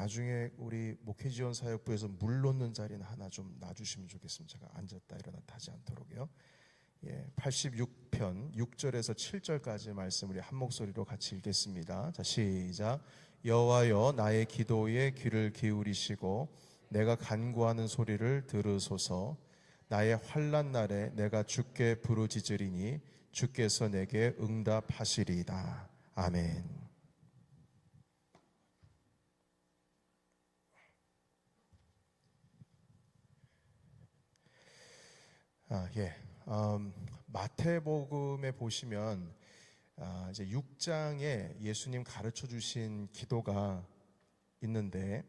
나중에 우리 목회지원사역부에서 물 놓는 자리는 하나 좀 놔주시면 좋겠습니다. 제가 앉았다 일어났다 하지 않도록요. 86편 6절에서 7절까지 말씀 우리 한 목소리로 같이 읽겠습니다. 자, 시작. 여호와여, 나의 기도에 귀를 기울이시고 내가 간구하는 소리를 들으소서. 나의 환난 날에 내가 주께 부르짖으리니 주께서 내게 응답하시리이다. 아멘. 마태복음에 보시면 이제 6장에 예수님 가르쳐 주신 기도가 있는데,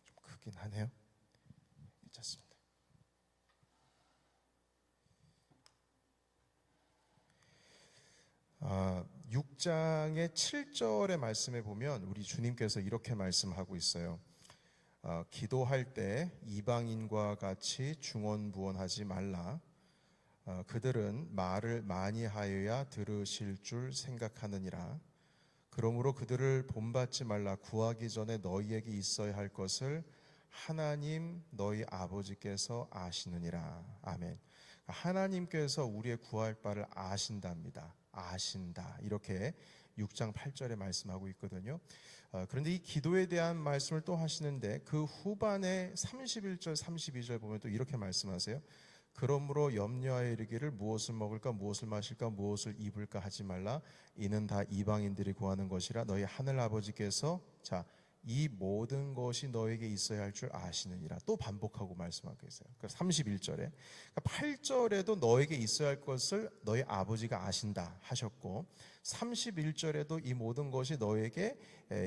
좀 크긴 하네요. 괜찮습니다. 6장의 7절의 말씀에 보면 우리 주님께서 이렇게 말씀하고 있어요. 기도할 때 이방인과 같이 중언부언하지 말라. 그들은 말을 많이 하여야 들으실 줄 생각하느니라. 그러므로 그들을 본받지 말라. 구하기 전에 너희에게 있어야 할 것을 하나님 너희 아버지께서 아시느니라. 아멘. 하나님께서 우리의 구할 바를 아신답니다. 아신다. 이렇게 6장 8절에 말씀하고 있거든요. 그런데 이 기도에 대한 말씀을 또 하시는데 그 후반에 31절 32절 보면 또 이렇게 말씀하세요. 그러므로 염려하여 이르기를 무엇을 먹을까 무엇을 마실까 무엇을 입을까 하지 말라. 이는 다 이방인들이 구하는 것이라. 너희 하늘 아버지께서 이 모든 것이 너에게 있어야 할 줄 아시느니라. 또 반복하고 말씀하고 있어요. 31절에 8절에도 너에게 있어야 할 것을 너희 아버지가 아신다 하셨고, 31절에도 이 모든 것이 너에게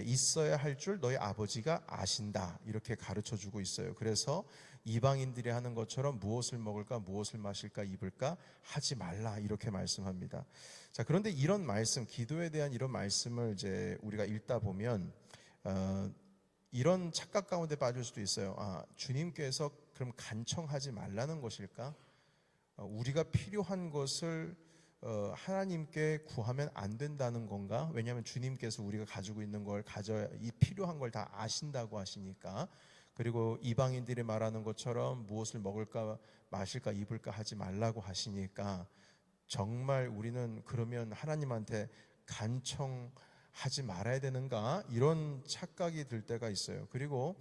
있어야 할 줄 너희 아버지가 아신다 이렇게 가르쳐주고 있어요. 그래서 이방인들이 하는 것처럼 무엇을 먹을까 무엇을 마실까 입을까 하지 말라 이렇게 말씀합니다. 자, 그런데 이런 말씀, 기도에 대한 이런 말씀을 이제 우리가 읽다 보면 이런 착각 가운데 빠질 수도 있어요. 주님께서 그럼 간청하지 말라는 것일까? 우리가 필요한 것을 하나님께 구하면 안 된다는 건가? 왜냐하면 주님께서 우리가 가지고 있는 걸 가져야, 이 필요한 걸 다 아신다고 하시니까. 그리고 이방인들이 말하는 것처럼 무엇을 먹을까 마실까 입을까 하지 말라고 하시니까 정말 우리는 그러면 하나님한테 간청하지 말아야 되는가? 이런 착각이 들 때가 있어요. 그리고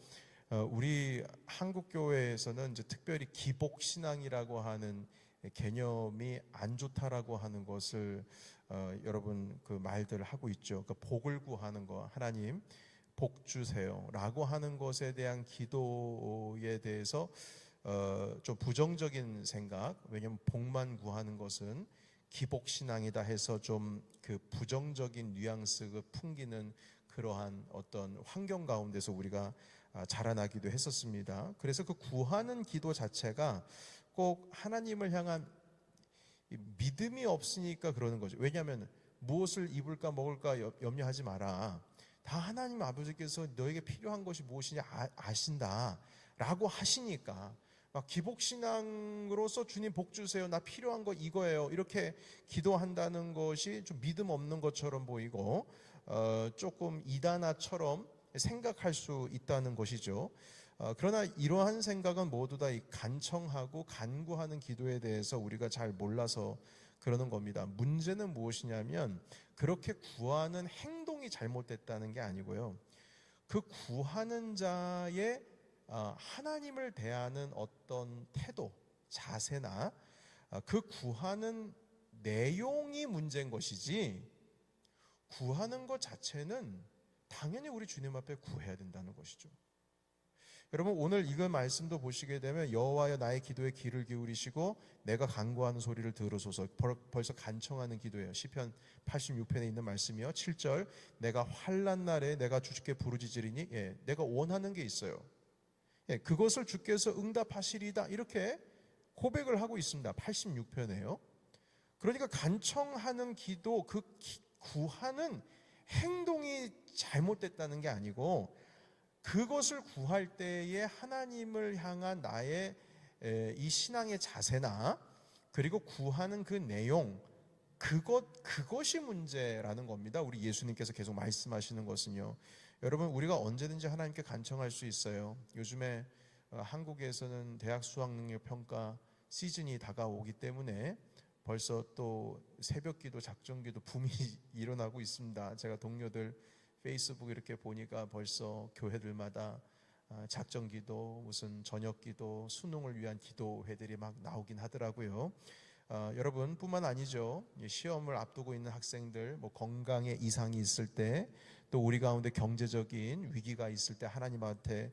우리 한국교회에서는 이제 특별히 기복신앙이라고 하는 개념이 안 좋다라고 하는 것을 여러분 그 말들을 하고 있죠. 그러니까 복을 구하는 거, 하나님 복 주세요 라고 하는 것에 대한 기도에 대해서 좀 부정적인 생각, 왜냐하면 복만 구하는 것은 기복신앙이다 해서 좀 그 부정적인 뉘앙스가 풍기는 그러한 어떤 환경 가운데서 우리가 자라나기도 했었습니다. 그래서 그 구하는 기도 자체가 꼭 하나님을 향한 믿음이 없으니까 그러는 거죠. 왜냐하면 무엇을 입을까 먹을까 염려하지 마라. 다 하나님 아버지께서 너에게 필요한 것이 무엇이냐 아신다 라고 하시니까 막 기복신앙으로서 주님 복 주세요, 나 필요한 거 이거예요, 이렇게 기도한다는 것이 좀 믿음 없는 것처럼 보이고 조금 이단아처럼 생각할 수 있다는 것이죠. 그러나 이러한 생각은 모두 다 이 간청하고 간구하는 기도에 대해서 우리가 잘 몰라서 그러는 겁니다. 문제는 무엇이냐면 그렇게 구하는 행동이 잘못됐다는 게 아니고요, 그 구하는 자의 하나님을 대하는 어떤 태도, 자세나 그 구하는 내용이 문제인 것이지, 구하는 것 자체는 당연히 우리 주님 앞에 구해야 된다는 것이죠. 여러분, 오늘 이거 말씀도 보시게 되면 여호와여 나의 기도에 귀를 기울이시고 내가 간구하는 소리를 들으소서. 벌써 간청하는 기도예요. 시편 86편에 있는 말씀이요. 7절 내가 환난 날에 내가 주께 부르짖으리니, 내가 원하는 게 있어요. 그것을 주께서 응답하시리다 이렇게 고백을 하고 있습니다. 86편에요. 그러니까 간청하는 기도, 그 구하는 행동이 잘못됐다는 게 아니고, 그것을 구할 때에 하나님을 향한 나의 이 신앙의 자세나 그리고 구하는 그 내용, 그것이 문제라는 겁니다. 우리 예수님께서 계속 말씀하시는 것은요. 여러분, 우리가 언제든지 하나님께 간청할 수 있어요. 요즘에 한국에서는 대학 수학능력 평가 시즌이 다가오기 때문에 벌써 또 새벽기도 작정기도 붐이 일어나고 있습니다. 제가 동료들 페이스북 이렇게 보니까 벌써 교회들마다 작정기도, 무슨 저녁기도, 수능을 위한 기도회들이 막 나오긴 하더라고요. 여러분 뿐만 아니죠. 시험을 앞두고 있는 학생들, 뭐 건강에 이상이 있을 때, 또 우리 가운데 경제적인 위기가 있을 때 하나님한테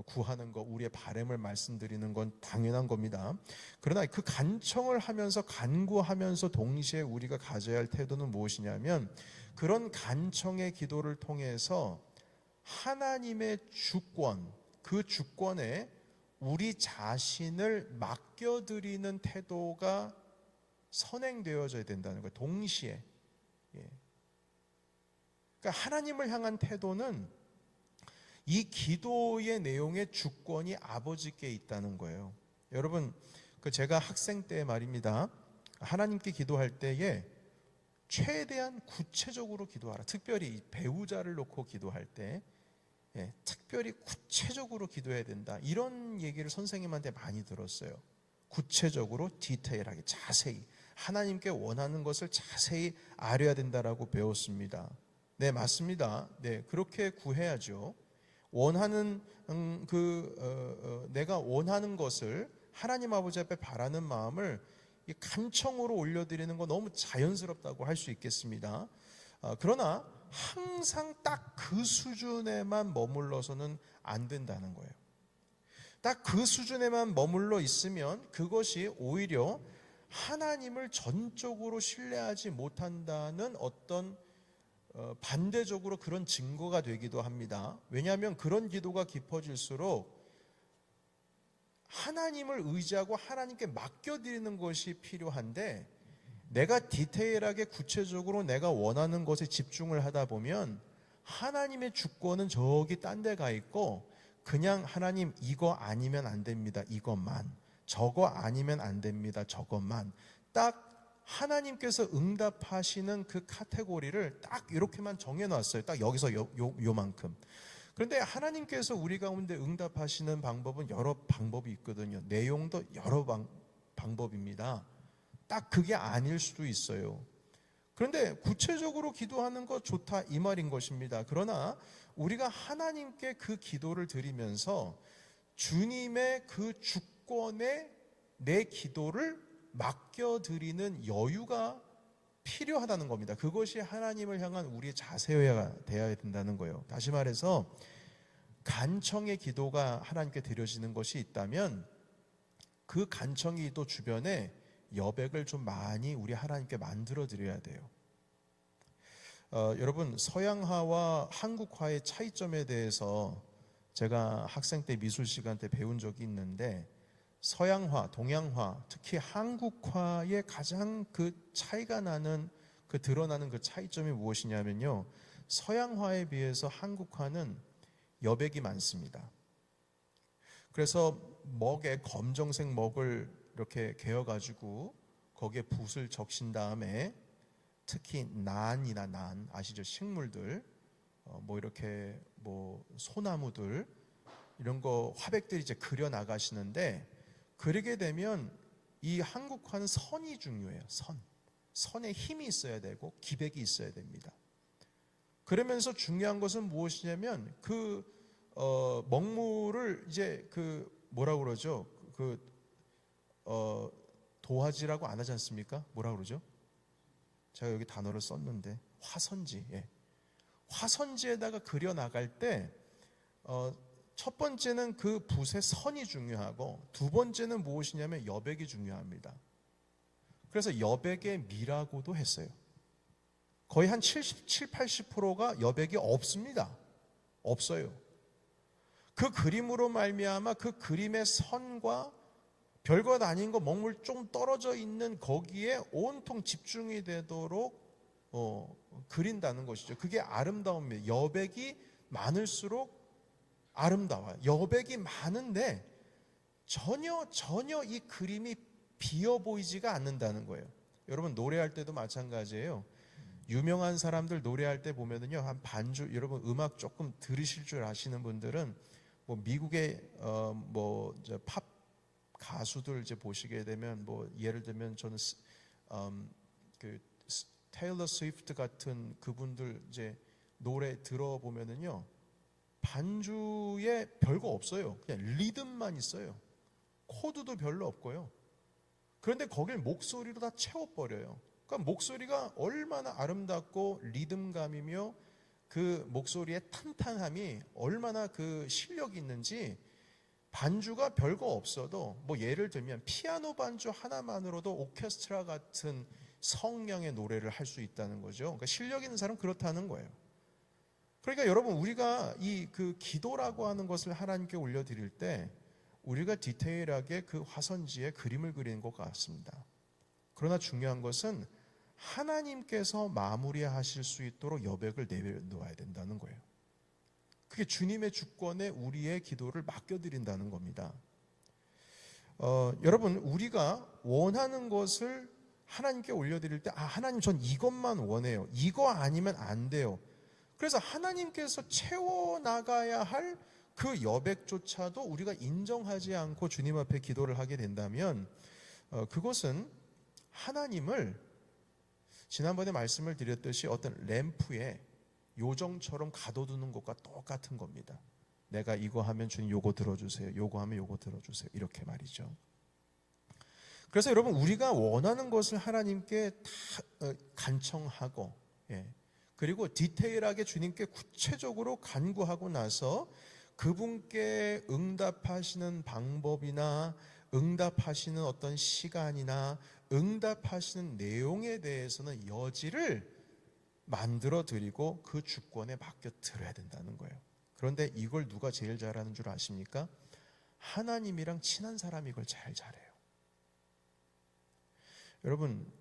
구하는 것, 우리의 바람을 말씀드리는 건 당연한 겁니다. 그러나 그 간청을 하면서, 간구하면서 동시에 우리가 가져야 할 태도는 무엇이냐면, 그런 간청의 기도를 통해서 하나님의 주권, 그 주권에 우리 자신을 맡겨드리는 태도가 선행되어져야 된다는 거예요. 동시에. 그러니까 하나님을 향한 태도는 이 기도의 내용의 주권이 아버지께 있다는 거예요. 여러분, 제가 학생 때 말입니다. 하나님께 기도할 때에 최대한 구체적으로 기도하라. 특별히 배우자를 놓고 기도할 때 특별히 구체적으로 기도해야 된다. 이런 얘기를 선생님한테 많이 들었어요. 구체적으로 디테일하게 자세히 하나님께 원하는 것을 자세히 알아야 된다라고 배웠습니다. 네, 맞습니다. 네, 그렇게 구해야죠. 원하는 내가 원하는 것을 하나님 아버지 앞에 바라는 마음을 이 간청으로 올려드리는 거 너무 자연스럽다고 할 수 있겠습니다. 그러나 항상 딱 그 수준에만 머물러서는 안 된다는 거예요. 딱 그 수준에만 머물러 있으면 그것이 오히려 하나님을 전적으로 신뢰하지 못한다는 어떤 반대적으로 그런 증거가 되기도 합니다. 왜냐하면 그런 기도가 깊어질수록 하나님을 의지하고 하나님께 맡겨드리는 것이 필요한데, 내가 디테일하게 구체적으로 내가 원하는 것에 집중을 하다 보면 하나님의 주권은 저기 딴 데 가 있고, 그냥 하나님 이거 아니면 안 됩니다, 이것만, 저거 아니면 안 됩니다, 저것만, 딱 하나님께서 응답하시는 그 카테고리를 딱 이렇게만 정해놨어요. 딱 여기서 요만큼. 그런데 하나님께서 우리 가운데 응답하시는 방법은 여러 방법이 있거든요. 내용도 여러 방법입니다. 딱 그게 아닐 수도 있어요. 그런데 구체적으로 기도하는 거 좋다, 이 말인 것입니다. 그러나 우리가 하나님께 그 기도를 드리면서 주님의 그 주권에 내 기도를 맡겨드리는 여유가 필요하다는 겁니다. 그것이 하나님을 향한 우리의 자세가 되어야 된다는 거예요. 다시 말해서 간청의 기도가 하나님께 드려지는 것이 있다면 그 간청의 기도 주변에 여백을 좀 많이 우리 하나님께 만들어 드려야 돼요. 여러분, 서양화와 한국화의 차이점에 대해서 제가 학생 때 미술 시간 때 배운 적이 있는데, 서양화, 동양화, 특히 한국화의 가장 그 차이가 나는, 그 드러나는 그 차이점이 무엇이냐면요, 서양화에 비해서 한국화는 여백이 많습니다. 그래서 먹에 검정색 먹을 이렇게 개어가지고 거기에 붓을 적신 다음에, 특히 난 아시죠? 식물들, 뭐 이렇게 뭐 소나무들, 이런 거 화백들이 이제 그려 나가시는데, 그러게 되면 이 한국화는 선이 중요해요. 선에 힘이 있어야 되고 기백이 있어야 됩니다. 그러면서 중요한 것은 무엇이냐면 그 먹물을 이제 그 뭐라 그러죠? 도화지라고 안 하지 않습니까? 뭐라 그러죠? 제가 여기 단어를 썼는데, 화선지. 화선지에다가 그려 나갈 때 첫 번째는 그 붓의 선이 중요하고, 두 번째는 무엇이냐면 여백이 중요합니다. 그래서 여백의 미라고도 했어요. 거의 한 77, 80%가 여백이 없습니다. 없어요. 그 그림으로 말미암아 그 그림의 선과 별것 아닌 거 먹물 좀 떨어져 있는 거기에 온통 집중이 되도록 그린다는 것이죠. 그게 아름다움이에요. 여백이 많을수록 아름다워요. 여백이 많은데 전혀 이 그림이 비어 보이지가 않는다는 거예요. 여러분 노래할 때도 마찬가지예요. 유명한 사람들 노래할 때 보면은요, 한 반주, 여러분 음악 조금 들으실 줄 아시는 분들은 뭐 미국의 팝 가수들 이제 보시게 되면 뭐 예를 들면 저는 그 테일러 스위프트 같은 그분들 이제 노래 들어보면은요, 반주에 별거 없어요. 그냥 리듬만 있어요. 코드도 별로 없고요. 그런데 거길 목소리로 다 채워버려요. 그러니까 목소리가 얼마나 아름답고 리듬감이며 그 목소리의 탄탄함이 얼마나 그 실력이 있는지, 반주가 별거 없어도 뭐 예를 들면 피아노 반주 하나만으로도 오케스트라 같은 성량의 노래를 할 수 있다는 거죠. 그러니까 실력 있는 사람은 그렇다는 거예요. 그러니까 여러분, 우리가 이 그 기도라고 하는 것을 하나님께 올려드릴 때 우리가 디테일하게 그 화선지에 그림을 그리는 것 같습니다. 그러나 중요한 것은 하나님께서 마무리하실 수 있도록 여백을 내놓아야 된다는 거예요. 그게 주님의 주권에 우리의 기도를 맡겨드린다는 겁니다. 여러분, 우리가 원하는 것을 하나님께 올려드릴 때, 하나님 전 이것만 원해요. 이거 아니면 안 돼요. 그래서 하나님께서 채워나가야 할 그 여백조차도 우리가 인정하지 않고 주님 앞에 기도를 하게 된다면, 그것은 하나님을 지난번에 말씀을 드렸듯이 어떤 램프에 요정처럼 가둬두는 것과 똑같은 겁니다. 내가 이거 하면 주님 요거 들어주세요. 요거 하면 요거 들어주세요. 이렇게 말이죠. 그래서 여러분, 우리가 원하는 것을 하나님께 다 간청하고, 그리고 디테일하게 주님께 구체적으로 간구하고 나서 그분께 응답하시는 방법이나 응답하시는 어떤 시간이나 응답하시는 내용에 대해서는 여지를 만들어 드리고 그 주권에 맡겨 드려야 된다는 거예요. 그런데 이걸 누가 제일 잘하는 줄 아십니까? 하나님이랑 친한 사람이 이걸 제일 잘해요. 여러분,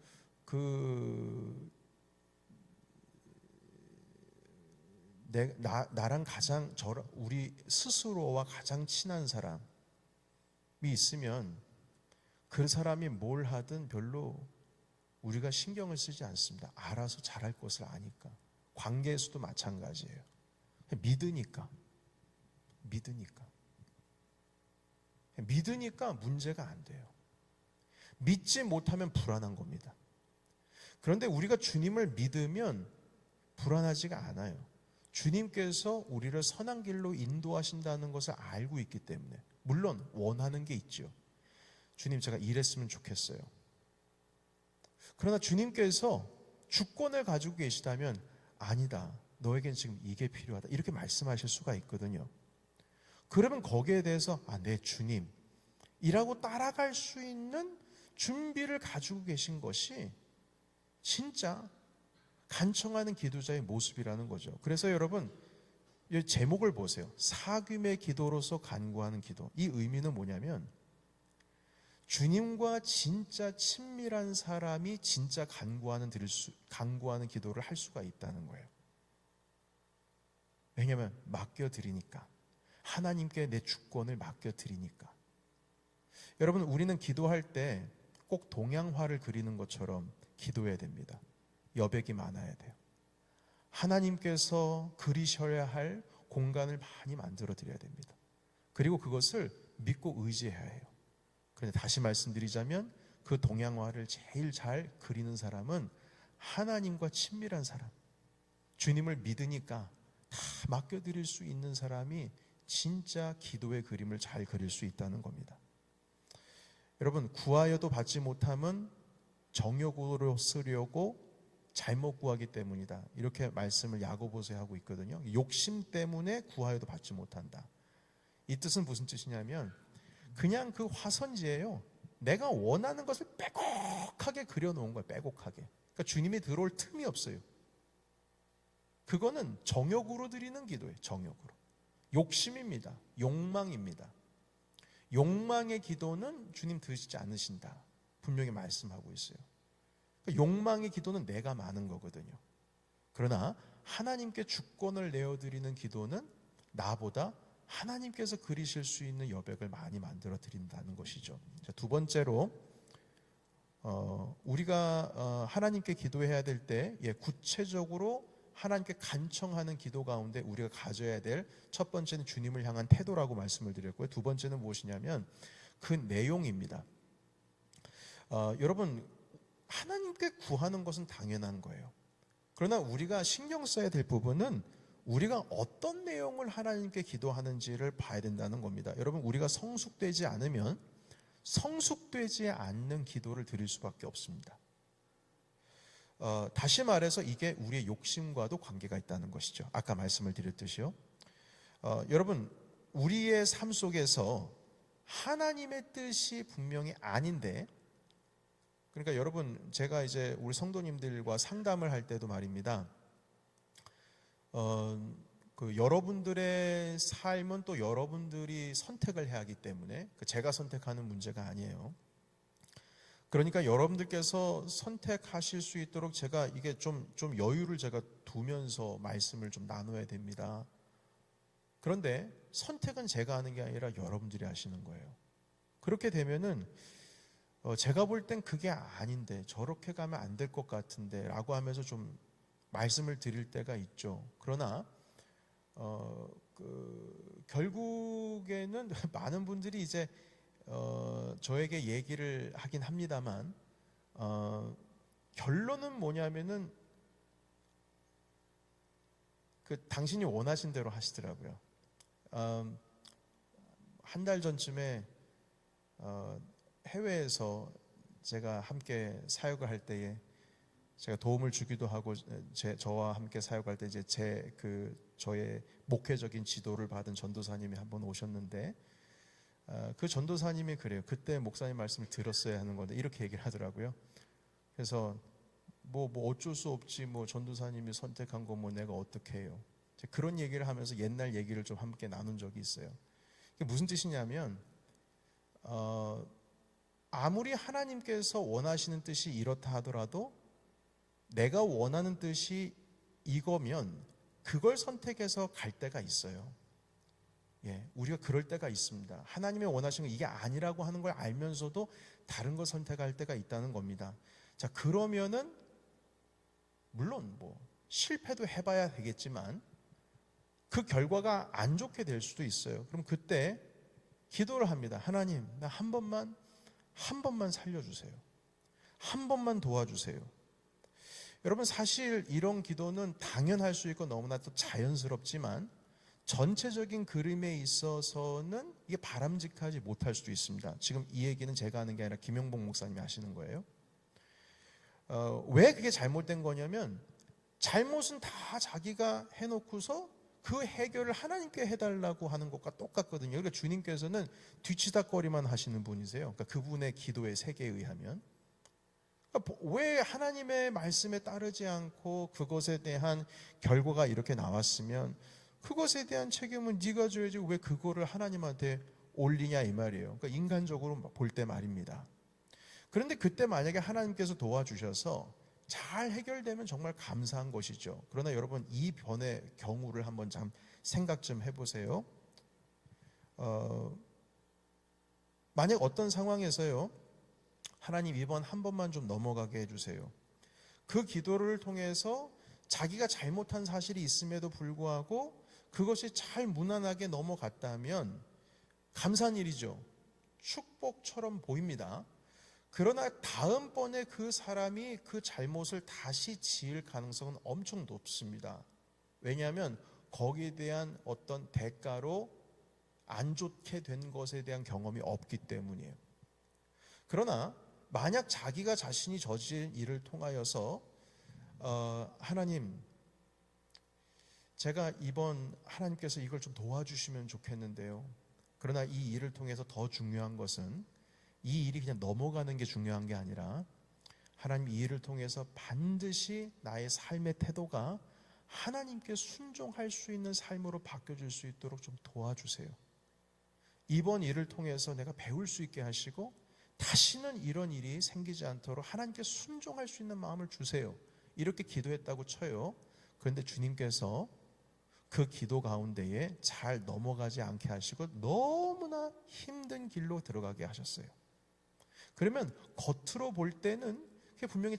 나랑 가장 우리 스스로와 가장 친한 사람이 있으면 그 사람이 뭘 하든 별로 우리가 신경을 쓰지 않습니다. 알아서 잘할 것을 아니까. 관계에서도 마찬가지예요. 믿으니까 문제가 안 돼요. 믿지 못하면 불안한 겁니다. 그런데 우리가 주님을 믿으면 불안하지가 않아요. 주님께서 우리를 선한 길로 인도하신다는 것을 알고 있기 때문에. 물론 원하는 게 있죠. 주님, 제가 이랬으면 좋겠어요. 그러나 주님께서 주권을 가지고 계시다면, 아니다, 너에겐 지금 이게 필요하다, 이렇게 말씀하실 수가 있거든요. 그러면 거기에 대해서 네, 주님이라고 따라갈 수 있는 준비를 가지고 계신 것이 진짜 간청하는 기도자의 모습이라는 거죠. 그래서 여러분, 이 제목을 보세요. 사귐의 기도로서 간구하는 기도. 이 의미는 뭐냐면, 주님과 진짜 친밀한 사람이 진짜 간구하는 기도를 할 수가 있다는 거예요. 왜냐하면 맡겨드리니까. 하나님께 내 주권을 맡겨드리니까. 여러분, 우리는 기도할 때 꼭 동양화를 그리는 것처럼 기도해야 됩니다. 여백이 많아야 돼요. 하나님께서 그리셔야 할 공간을 많이 만들어 드려야 됩니다. 그리고 그것을 믿고 의지해야 해요. 그런데 다시 말씀드리자면, 그 동양화를 제일 잘 그리는 사람은 하나님과 친밀한 사람, 주님을 믿으니까 다 맡겨드릴 수 있는 사람이 진짜 기도의 그림을 잘 그릴 수 있다는 겁니다. 여러분, 구하여도 받지 못함은 정욕으로 쓰려고 잘못 구하기 때문이다, 이렇게 말씀을 야고보서에 하고 있거든요. 욕심 때문에 구하여도 받지 못한다. 이 뜻은 무슨 뜻이냐면, 그냥 그 화선지예요. 내가 원하는 것을 빼곡하게 그려놓은 거예요. 빼곡하게. 그러니까 주님이 들어올 틈이 없어요. 그거는 정욕으로 드리는 기도예요. 정욕으로. 욕심입니다. 욕망입니다. 욕망의 기도는 주님 들으시지 않으신다, 분명히 말씀하고 있어요. 그러니까 욕망의 기도는 내가 많은 거거든요. 그러나 하나님께 주권을 내어드리는 기도는 나보다 하나님께서 그리실 수 있는 여백을 많이 만들어 드린다는 것이죠. 자, 두 번째로 우리가 하나님께 기도해야 될 때 구체적으로 하나님께 간청하는 기도 가운데 우리가 가져야 될 첫 번째는 주님을 향한 태도라고 말씀을 드렸고요. 두 번째는 무엇이냐면 그 내용입니다. 여러분, 하나님께 구하는 것은 당연한 거예요. 그러나 우리가 신경 써야 될 부분은 우리가 어떤 내용을 하나님께 기도하는지를 봐야 된다는 겁니다. 여러분, 우리가 성숙되지 않으면 성숙되지 않는 기도를 드릴 수밖에 없습니다. 다시 말해서 이게 우리의 욕심과도 관계가 있다는 것이죠. 아까 말씀을 드렸듯이요. 여러분, 우리의 삶 속에서 하나님의 뜻이 분명히 아닌데, 그러니까 여러분, 제가 이제 우리 성도님들과 상담을 할 때도 말입니다. 여러분들의 삶은 또 여러분들이 선택을 해야 하기 때문에 제가 선택하는 문제가 아니에요. 그러니까 여러분들께서 선택하실 수 있도록 제가 이게 좀 여유를 제가 두면서 말씀을 좀 나눠야 됩니다. 그런데 선택은 제가 하는 게 아니라 여러분들이 하시는 거예요. 그렇게 되면은 제가 볼 땐 그게 아닌데 저렇게 가면 안 될 것 같은데 라고 하면서 좀 말씀을 드릴 때가 있죠. 그러나 결국에는 많은 분들이 이제 저에게 얘기를 하긴 합니다만 결론은 뭐냐면은 당신이 원하신 대로 하시더라고요. 한 달 전쯤에 해외에서 제가 함께 사역을 할 때에 제가 도움을 주기도 하고 저와 함께 사역할 때 이제 저의 목회적인 지도를 받은 전도사님이 한번 오셨는데 그 전도사님이 그래요. 그때 목사님 말씀을 들었어야 하는 건데 이렇게 얘기를 하더라고요. 그래서 뭐 어쩔 수 없지 뭐 전도사님이 선택한 거 뭐 내가 어떻게 해요. 그런 얘기를 하면서 옛날 얘기를 좀 함께 나눈 적이 있어요. 이게 무슨 뜻이냐면 아무리 하나님께서 원하시는 뜻이 이렇다 하더라도 내가 원하는 뜻이 이거면 그걸 선택해서 갈 때가 있어요. 우리가 그럴 때가 있습니다. 하나님의 원하시는 건 이게 아니라고 하는 걸 알면서도 다른 걸 선택할 때가 있다는 겁니다. 자, 그러면은 물론 뭐 실패도 해봐야 되겠지만 그 결과가 안 좋게 될 수도 있어요. 그럼 그때 기도를 합니다. 하나님, 나 한 번만 살려주세요. 한 번만 도와주세요. 여러분, 사실 이런 기도는 당연할 수 있고 너무나 또 자연스럽지만 전체적인 그림에 있어서는 이게 바람직하지 못할 수도 있습니다. 지금 이 얘기는 제가 하는 게 아니라 김영복 목사님이 하시는 거예요. 왜 그게 잘못된 거냐면 잘못은 다 자기가 해놓고서 그 해결을 하나님께 해달라고 하는 것과 똑같거든요. 그러니까 주님께서는 뒤치다거리만 하시는 분이세요. 그러니까 그분의 기도의 세계에 의하면 왜 하나님의 말씀에 따르지 않고 그것에 대한 결과가 이렇게 나왔으면 그것에 대한 책임은 네가 져야지 왜 그거를 하나님한테 올리냐 이 말이에요. 그러니까 인간적으로 볼 때 말입니다. 그런데 그때 만약에 하나님께서 도와주셔서 잘 해결되면 정말 감사한 것이죠. 그러나 여러분, 이 변의 경우를 한번 참 생각 좀 해보세요. 만약 어떤 상황에서요, 하나님 이번 한 번만 좀 넘어가게 해주세요. 그 기도를 통해서 자기가 잘못한 사실이 있음에도 불구하고 그것이 잘 무난하게 넘어갔다면 감사한 일이죠. 축복처럼 보입니다. 그러나 다음번에 그 사람이 그 잘못을 다시 지을 가능성은 엄청 높습니다. 왜냐하면 거기에 대한 어떤 대가로 안 좋게 된 것에 대한 경험이 없기 때문이에요. 그러나 만약 자기가 자신이 저지른 일을 통하여서 하나님, 제가 이번 하나님께서 이걸 좀 도와주시면 좋겠는데요. 그러나 이 일을 통해서 더 중요한 것은 이 일이 그냥 넘어가는 게 중요한 게 아니라 하나님 이 일을 통해서 반드시 나의 삶의 태도가 하나님께 순종할 수 있는 삶으로 바뀌어질 수 있도록 좀 도와주세요. 이번 일을 통해서 내가 배울 수 있게 하시고 다시는 이런 일이 생기지 않도록 하나님께 순종할 수 있는 마음을 주세요. 이렇게 기도했다고 쳐요. 그런데 주님께서 그 기도 가운데에 잘 넘어가지 않게 하시고 너무나 힘든 길로 들어가게 하셨어요. 그러면 겉으로 볼 때는 그게 분명히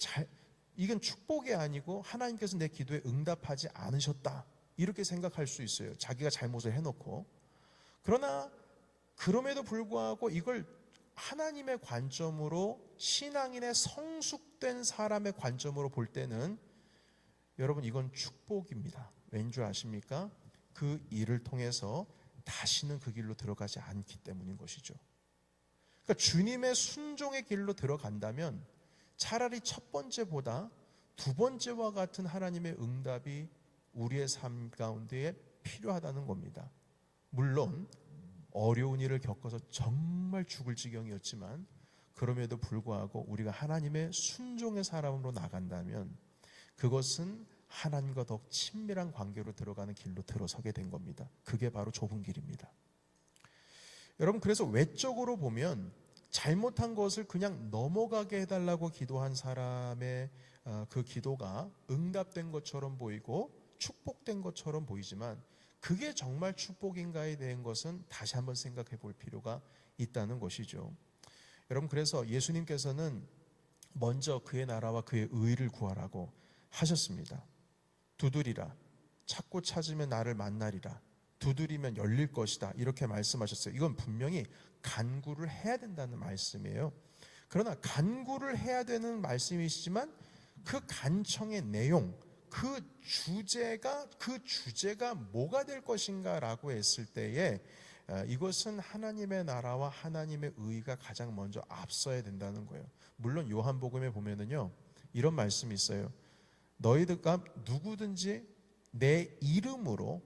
이건 축복이 아니고 하나님께서 내 기도에 응답하지 않으셨다, 이렇게 생각할 수 있어요. 자기가 잘못을 해놓고. 그러나 그럼에도 불구하고 이걸 하나님의 관점으로, 신앙인의 성숙된 사람의 관점으로 볼 때는 여러분 이건 축복입니다. 왠 줄 아십니까? 그 일을 통해서 다시는 그 길로 들어가지 않기 때문인 것이죠. 그러니까 주님의 순종의 길로 들어간다면 차라리 첫 번째보다 두 번째와 같은 하나님의 응답이 우리의 삶 가운데에 필요하다는 겁니다. 물론 어려운 일을 겪어서 정말 죽을 지경이었지만 그럼에도 불구하고 우리가 하나님의 순종의 사람으로 나간다면 그것은 하나님과 더욱 친밀한 관계로 들어가는 길로 들어서게 된 겁니다. 그게 바로 좁은 길입니다. 여러분, 그래서 외적으로 보면 잘못한 것을 그냥 넘어가게 해달라고 기도한 사람의 그 기도가 응답된 것처럼 보이고 축복된 것처럼 보이지만 그게 정말 축복인가에 대한 것은 다시 한번 생각해 볼 필요가 있다는 것이죠. 여러분, 그래서 예수님께서는 먼저 그의 나라와 그의 의를 구하라고 하셨습니다. 두드리라, 찾고 찾으면 나를 만나리라, 두드리면 열릴 것이다, 이렇게 말씀하셨어요. 이건 분명히 간구를 해야 된다는 말씀이에요. 그러나 간구를 해야 되는 말씀이시지만 그 간청의 내용, 그 주제가 뭐가 될 것인가라고 했을 때에 이것은 하나님의 나라와 하나님의 의가 가장 먼저 앞서야 된다는 거예요. 물론 요한복음에 보면은요, 이런 말씀이 있어요. 너희들과 누구든지 내 이름으로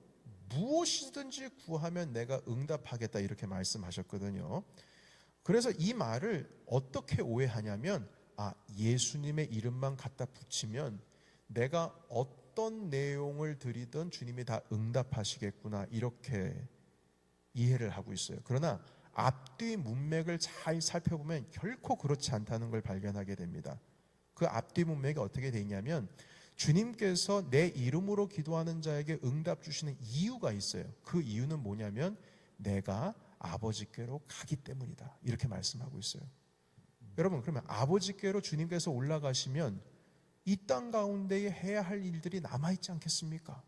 무엇이든지 구하면 내가 응답하겠다, 이렇게 말씀하셨거든요. 그래서 이 말을 어떻게 오해하냐면, 예수님의 이름만 갖다 붙이면 내가 어떤 내용을 드리든 주님이 다 응답하시겠구나, 이렇게 이해를 하고 있어요. 그러나 앞뒤 문맥을 잘 살펴보면 결코 그렇지 않다는 걸 발견하게 됩니다. 그 앞뒤 문맥이 어떻게 되어 있냐면, 주님께서 내 이름으로 기도하는 자에게 응답 주시는 이유가 있어요. 그 이유는 뭐냐면 내가 아버지께로 가기 때문이다, 이렇게 말씀하고 있어요. 여러분, 그러면 아버지께로 주님께서 올라가시면 이 땅 가운데에 해야 할 일들이 남아있지 않겠습니까?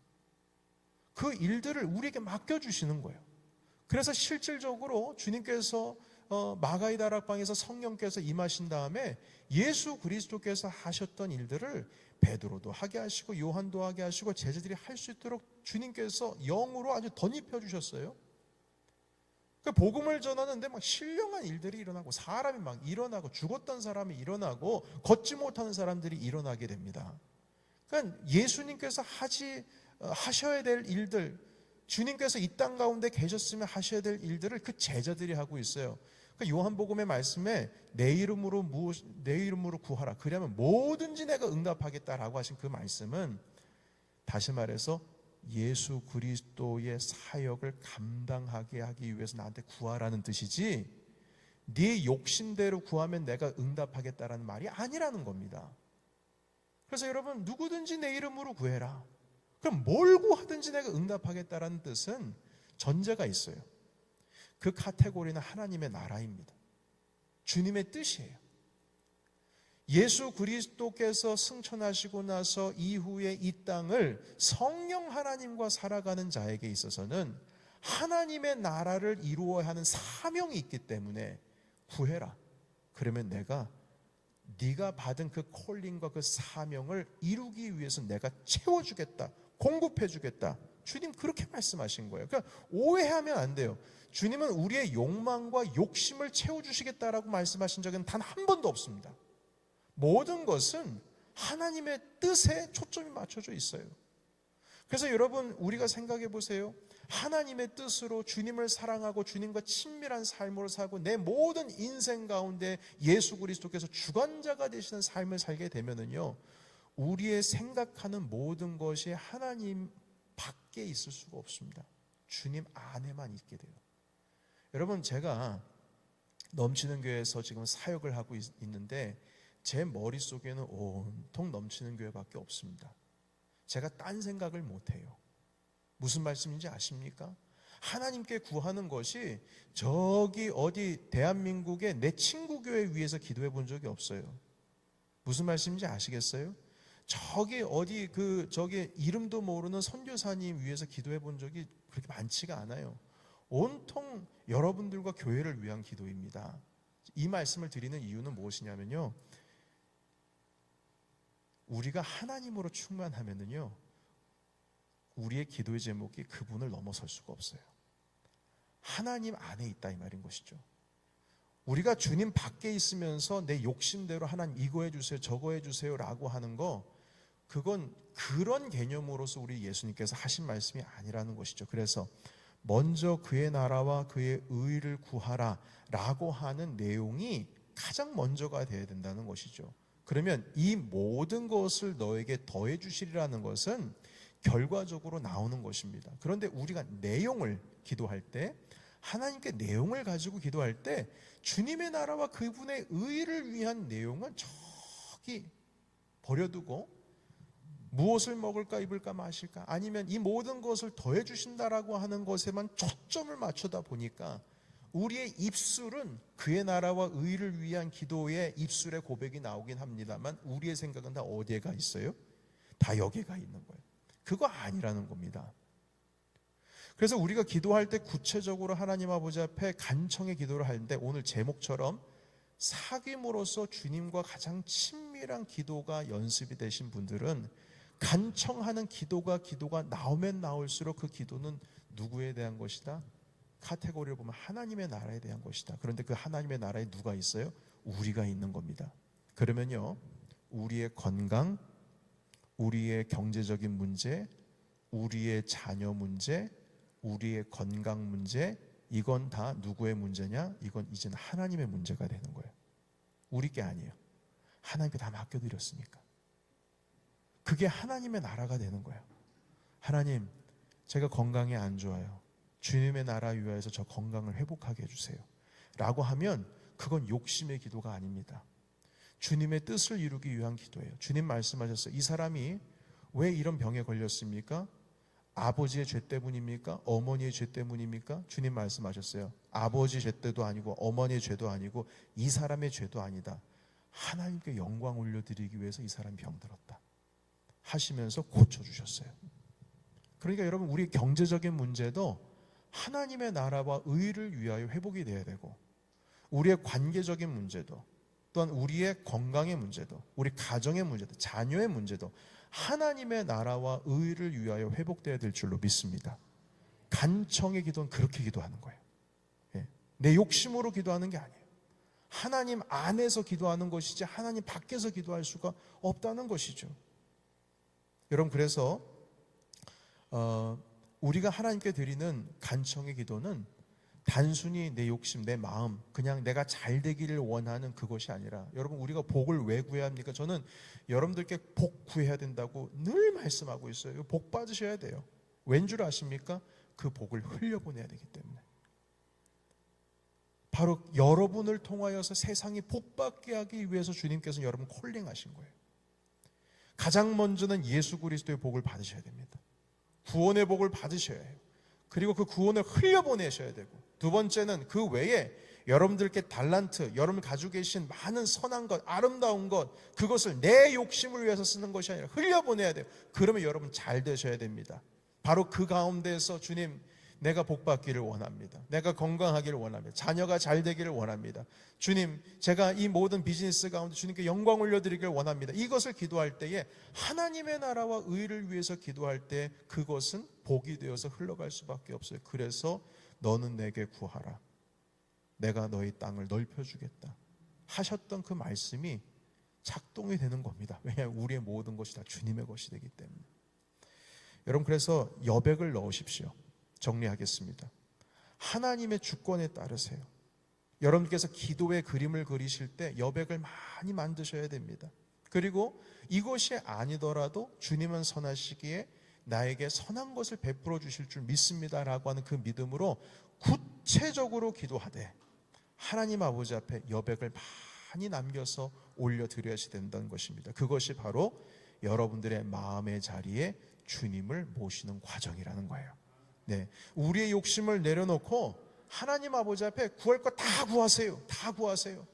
그 일들을 우리에게 맡겨주시는 거예요. 그래서 실질적으로 주님께서 마가의 다락방에서 성령께서 임하신 다음에 예수 그리스도께서 하셨던 일들을 베드로도 하게 하시고 요한도 하게 하시고 제자들이 할 수 있도록 주님께서 영으로 아주 덧입혀 주셨어요. 그 복음을 전하는데 막 신령한 일들이 일어나고 사람이 막 일어나고 죽었던 사람이 일어나고 걷지 못하는 사람들이 일어나게 됩니다. 그러니까 예수님께서 하셔야 될 일들, 주님께서 이 땅 가운데 계셨으면 하셔야 될 일들을 그 제자들이 하고 있어요. 그러니까 요한복음의 말씀에 내 이름으로 구하라, 그러면 뭐든지 내가 응답하겠다라고 하신 그 말씀은 다시 말해서 예수 그리스도의 사역을 감당하게 하기 위해서 나한테 구하라는 뜻이지, 네 욕심대로 구하면 내가 응답하겠다라는 말이 아니라는 겁니다. 그래서 여러분, 누구든지 내 이름으로 구해라. 그럼 뭘 구하든지 내가 응답하겠다라는 뜻은 전제가 있어요. 그 카테고리는 하나님의 나라입니다. 주님의 뜻이에요. 예수 그리스도께서 승천하시고 나서 이후에 이 땅을 성령 하나님과 살아가는 자에게 있어서는 하나님의 나라를 이루어야 하는 사명이 있기 때문에 구해라. 그러면 내가 네가 받은 그 콜링과 그 사명을 이루기 위해서 내가 채워주겠다, 공급해주겠다. 주님 그렇게 말씀하신 거예요. 그러니까 오해하면 안 돼요. 주님은 우리의 욕망과 욕심을 채워주시겠다라고 말씀하신 적은 단 한 번도 없습니다. 모든 것은 하나님의 뜻에 초점이 맞춰져 있어요. 그래서 여러분, 우리가 생각해 보세요. 하나님의 뜻으로 주님을 사랑하고 주님과 친밀한 삶으로 살고 내 모든 인생 가운데 예수 그리스도께서 주관자가 되시는 삶을 살게 되면은요, 우리의 생각하는 모든 것이 하나님 밖에 있을 수가 없습니다. 주님 안에만 있게 돼요. 여러분, 제가 넘치는 교회에서 지금 사역을 하고 있는데 제 머릿속에는 온통 넘치는 교회밖에 없습니다. 제가 딴 생각을 못해요. 무슨 말씀인지 아십니까? 하나님께 구하는 것이 저기 어디 대한민국의 내 친구 교회 위에서 기도해 본 적이 없어요. 무슨 말씀인지 아시겠어요? 저기 어디 저기 이름도 모르는 선교사님 위해서 기도해 본 적이 그렇게 많지가 않아요. 온통 여러분들과 교회를 위한 기도입니다. 이 말씀을 드리는 이유는 무엇이냐면요, 우리가 하나님으로 충만하면은요, 우리의 기도의 제목이 그분을 넘어설 수가 없어요. 하나님 안에 있다 이 말인 것이죠. 우리가 주님 밖에 있으면서 내 욕심대로 하나님 이거 해주세요 저거 해주세요 라고 하는 거, 그건 그런 개념으로서 우리 예수님께서 하신 말씀이 아니라는 것이죠. 그래서 먼저 그의 나라와 그의 의를 구하라 라고 하는 내용이 가장 먼저가 되어야 된다는 것이죠. 그러면 이 모든 것을 너에게 더해 주시리라는 것은 결과적으로 나오는 것입니다. 그런데 우리가 내용을 기도할 때, 하나님께 내용을 가지고 기도할 때 주님의 나라와 그분의 의를 위한 내용은 저기 버려두고 무엇을 먹을까 입을까 마실까 아니면 이 모든 것을 더해 주신다라고 하는 것에만 초점을 맞추다 보니까 우리의 입술은 그의 나라와 의를 위한 기도의 입술의 고백이 나오긴 합니다만 우리의 생각은 다 어디에 가 있어요? 다 여기에 가 있는 거예요. 그거 아니라는 겁니다. 그래서 우리가 기도할 때 구체적으로 하나님 아버지 앞에 간청의 기도를 하는데, 오늘 제목처럼 사귐으로서 주님과 가장 친밀한 기도가 연습이 되신 분들은 간청하는 기도가 나오면 나올수록 그 기도는 누구에 대한 것이다? 카테고리를 보면 하나님의 나라에 대한 것이다. 그런데 그 하나님의 나라에 누가 있어요? 우리가 있는 겁니다. 그러면요, 우리의 건강, 우리의 경제적인 문제, 우리의 자녀 문제, 우리의 건강 문제, 이건 다 누구의 문제냐? 이건 이제는 하나님의 문제가 되는 거예요. 우리 게 아니에요. 하나님께 다 맡겨드렸으니까. 그게 하나님의 나라가 되는 거예요. 하나님, 제가 건강이 안 좋아요. 주님의 나라 위하여서 저 건강을 회복하게 해주세요 라고 하면 그건 욕심의 기도가 아닙니다. 주님의 뜻을 이루기 위한 기도예요. 주님 말씀하셨어요. 이 사람이 왜 이런 병에 걸렸습니까? 아버지의 죄 때문입니까? 어머니의 죄 때문입니까? 주님 말씀하셨어요. 아버지 죄 때도 아니고 어머니의 죄도 아니고 이 사람의 죄도 아니다. 하나님께 영광 올려드리기 위해서 이 사람이 병들었다 하시면서 고쳐주셨어요. 그러니까 여러분, 우리 경제적인 문제도 하나님의 나라와 의를 위하여 회복이 돼야 되고, 우리의 관계적인 문제도, 또한 우리의 건강의 문제도, 우리 가정의 문제도, 자녀의 문제도 하나님의 나라와 의를 위하여 회복되어야 될 줄로 믿습니다. 간청의 기도는 그렇게 기도하는 거예요. 내 욕심으로 기도하는 게 아니에요. 하나님 안에서 기도하는 것이지 하나님 밖에서 기도할 수가 없다는 것이죠. 여러분, 그래서 우리가 하나님께 드리는 간청의 기도는 단순히 내 욕심, 내 마음, 그냥 내가 잘 되기를 원하는 그것이 아니라, 여러분, 우리가 복을 왜 구해야 합니까? 저는 여러분들께 복 구해야 된다고 늘 말씀하고 있어요. 복 받으셔야 돼요. 왠 줄 아십니까? 그 복을 흘려보내야 되기 때문에. 바로 여러분을 통하여서 세상이 복받게 하기 위해서 주님께서 여러분 콜링하신 거예요. 가장 먼저는 예수 그리스도의 복을 받으셔야 됩니다. 구원의 복을 받으셔야 해요. 그리고 그 구원을 흘려보내셔야 되고, 두 번째는 그 외에 여러분들께 달란트, 여러분 가지고 계신 많은 선한 것, 아름다운 것, 그것을 내 욕심을 위해서 쓰는 것이 아니라 흘려보내야 돼요. 그러면 여러분 잘 되셔야 됩니다. 바로 그 가운데서 주님, 내가 복받기를 원합니다. 내가 건강하기를 원합니다. 자녀가 잘 되기를 원합니다. 주님, 제가 이 모든 비즈니스 가운데 주님께 영광 올려드리기를 원합니다. 이것을 기도할 때에 하나님의 나라와 의를 위해서 기도할 때 그것은 복이 되어서 흘러갈 수밖에 없어요. 그래서 너는 내게 구하라. 내가 너희 땅을 넓혀주겠다 하셨던 그 말씀이 작동이 되는 겁니다. 왜냐하면 우리의 모든 것이 다 주님의 것이 되기 때문에. 여러분, 그래서 여백을 넣으십시오. 정리하겠습니다. 하나님의 주권에 따르세요. 여러분께서 기도의 그림을 그리실 때 여백을 많이 만드셔야 됩니다. 그리고 이것이 아니더라도 주님은 선하시기에 나에게 선한 것을 베풀어 주실 줄 믿습니다라고 하는 그 믿음으로 구체적으로 기도하되 하나님 아버지 앞에 여백을 많이 남겨서 올려드려야 된다는 것입니다. 그것이 바로 여러분들의 마음의 자리에 주님을 모시는 과정이라는 거예요. 네, 우리의 욕심을 내려놓고 하나님 아버지 앞에 구할 거 다 구하세요. 다 구하세요.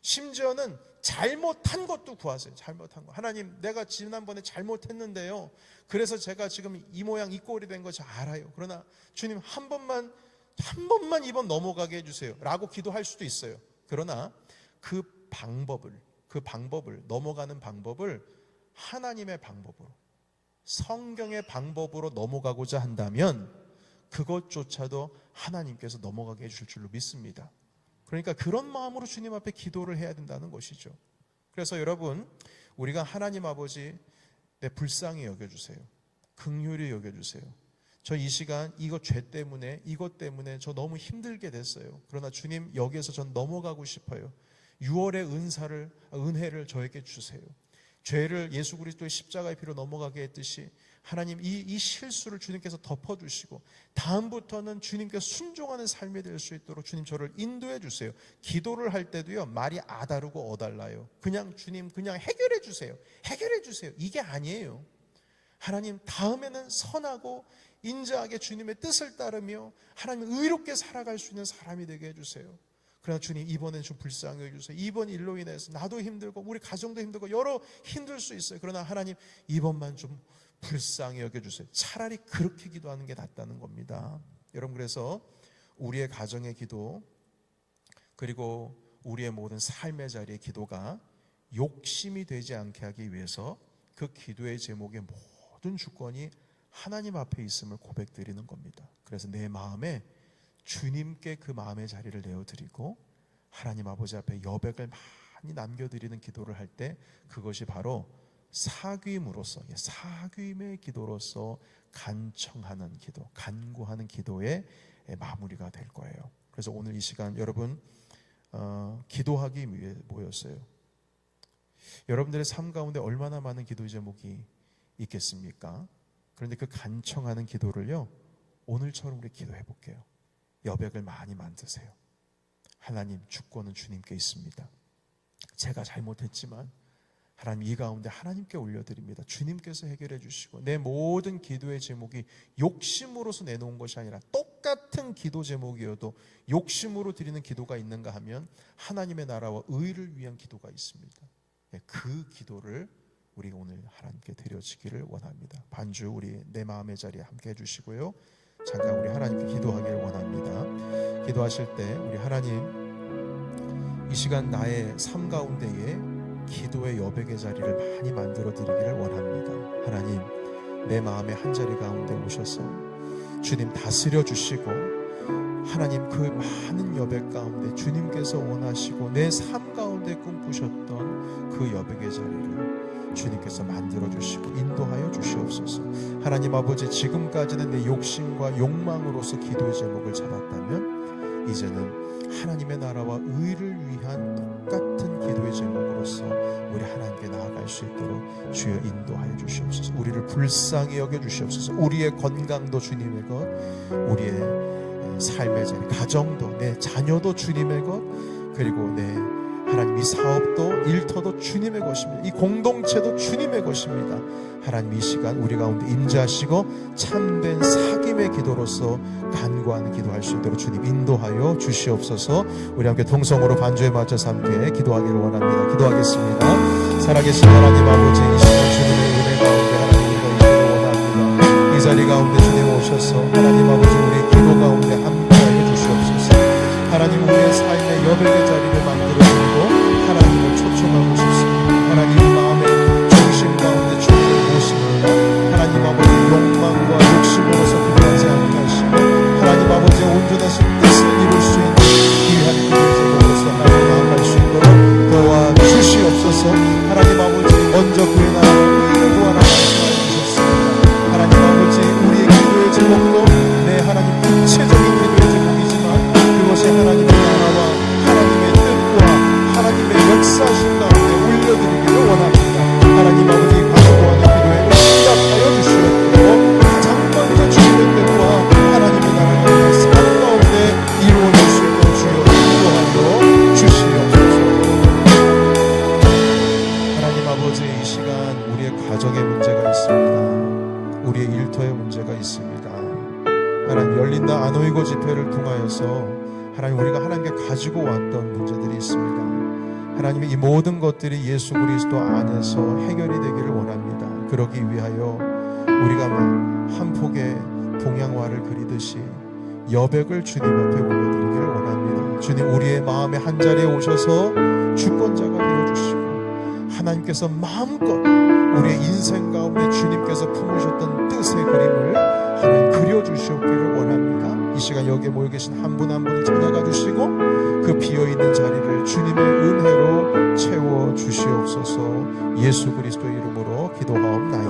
심지어는 잘못한 것도 구하세요. 잘못한 거. 하나님, 내가 지난번에 잘못했는데요, 그래서 제가 지금 이 모양 이 꼴이 된 거 잘 알아요. 그러나 주님 한 번만 이번 넘어가게 해주세요 라고 기도할 수도 있어요. 그러나 그 방법을 넘어가는 방법을 하나님의 방법으로, 성경의 방법으로 넘어가고자 한다면 그것조차도 하나님께서 넘어가게 해줄 줄로 믿습니다. 그러니까 그런 마음으로 주님 앞에 기도를 해야 된다는 것이죠. 그래서 여러분, 우리가 하나님 아버지 내 불쌍히 여겨주세요. 긍휼히 여겨주세요. 저 이 시간 이것 때문에 저 너무 힘들게 됐어요. 그러나 주님, 여기에서 전 넘어가고 싶어요. 6월의 은혜를 저에게 주세요. 죄를 예수 그리스도의 십자가의 피로 넘어가게 했듯이 하나님, 이 실수를 주님께서 덮어주시고 다음부터는 주님께 순종하는 삶이 될 수 있도록 주님 저를 인도해 주세요. 기도를 할 때도요, 말이 아다르고 어달라요. 그냥 주님 그냥 해결해 주세요. 해결해 주세요. 이게 아니에요. 하나님, 다음에는 선하고 인자하게 주님의 뜻을 따르며 하나님 의롭게 살아갈 수 있는 사람이 되게 해주세요. 그러나 주님, 이번엔 좀 불쌍히 해주세요. 이번 일로 인해서 나도 힘들고 우리 가정도 힘들고 여러 힘들 수 있어요. 그러나 하나님, 이번만 좀 불쌍히 여겨주세요. 차라리 그렇게 기도하는 게 낫다는 겁니다. 여러분, 그래서 우리의 가정의 기도, 그리고 우리의 모든 삶의 자리의 기도가 욕심이 되지 않게 하기 위해서 그 기도의 제목의 모든 주권이 하나님 앞에 있음을 고백드리는 겁니다. 그래서 내 마음에 주님께 그 마음의 자리를 내어드리고 하나님 아버지 앞에 여백을 많이 남겨드리는 기도를 할 때 그것이 바로 사귐의 기도로서 간청하는 기도, 간구하는 기도의 마무리가 될 거예요. 그래서 오늘 이 시간 여러분, 기도하기 위해 모였어요. 여러분들의 삶 가운데 얼마나 많은 기도 제목이 있겠습니까? 그런데 그 간청하는 기도를요, 오늘처럼 우리 기도해 볼게요. 여백을 많이 만드세요. 하나님, 주권은 주님께 있습니다. 제가 잘못했지만 하나님, 이 가운데 하나님께 올려드립니다. 주님께서 해결해 주시고, 내 모든 기도의 제목이 욕심으로서 내놓은 것이 아니라 똑같은 기도 제목이어도 욕심으로 드리는 기도가 있는가 하면 하나님의 나라와 의를 위한 기도가 있습니다. 그 기도를 우리가 오늘 하나님께 드려지기를 원합니다. 반주 우리 내 마음의 자리에 함께 해주시고요, 잠깐 우리 하나님께 기도하기를 원합니다. 기도하실 때 우리 하나님, 이 시간 나의 삶 가운데에 기도의 여백의 자리를 많이 만들어 드리기를 원합니다. 하나님, 내 마음의 한자리 가운데 오셔서 주님 다스려 주시고, 하나님 그 많은 여백 가운데 주님께서 원하시고 내 삶 가운데 꿈꾸셨던 그 여백의 자리를 주님께서 만들어 주시고 인도하여 주시옵소서. 하나님 아버지, 지금까지는 내 욕심과 욕망으로서 기도의 제목을 잡았다면 이제는 하나님의 나라와 의를 위한 똑같은 기도의 제목으로서 우리 하나님께 나아갈 수 있도록 주여 인도하여 주시옵소서. 우리를 불쌍히 여겨 주시옵소서. 우리의 건강도 주님의 것, 우리의 삶의 자리, 가정도, 내 자녀도 주님의 것, 그리고 내 하나님 이 사업도 일터도 주님의 것입니다. 이 공동체도 주님의 것입니다. 하나님, 이 시간 우리 가운데 임재하시고 참된 사귐의 기도로서 간구하는 기도할 수 있도록 주님 인도하여 주시옵소서. 우리 함께 동성으로 반주에 맞춰서 함께 기도하기를 원합니다. 기도하겠습니다. 살아계신 하나님 아버지, 이 시간 주님의 은혜 가운데 하나님과 있기를 원합니다. 이 자리 가운데 주님 오셔서 하나님 아버지, 우리 기도 가운데 함께하여 주시옵소서. 하나님, 우리의 삶의 여백의 자리를 만들어주고 하나님을 초청하고 싶습니다. 하나님 마음의 중심 가운데 주님을 모십니다. 하나님 아버지, 욕망과 욕심으로서 기도하지 않게 하시고 하나님 아버지, 온전하신 뜻을 이룰 수 있는 귀한 기도의 제목으로서 하나님 나아갈 수 있도록 도와주시옵소서. 하나님 아버지, 먼저 그의 나라와 의를 구하라 말씀하여 주셨습니다. 하나님 아버지, 우리의 기도의 제목도 내 하나님 날마다 안오이고 집회를 통하여서 하나님 우리가 하나님께 가지고 왔던 문제들이 있습니다. 하나님의 이 모든 것들이 예수 그리스도 안에서 해결이 되기를 원합니다. 그러기 위하여 우리가 한 폭의 동양화를 그리듯이 여백을 주님 앞에 올려드리기를 원합니다. 주님, 우리의 마음의 한자리에 오셔서 주권자가 되어주시고 하나님께서 마음껏 우리의 인생 가운데 주님께서 품으셨던 뜻의 그림을 하나님 그려주시옵기를 원합니다. 이 시간 여기에 모여 계신 한 분 한 분을 찾아가 주시고 그 비어있는 자리를 주님의 은혜로 채워주시옵소서. 예수 그리스도의 이름으로 기도하옵나이다.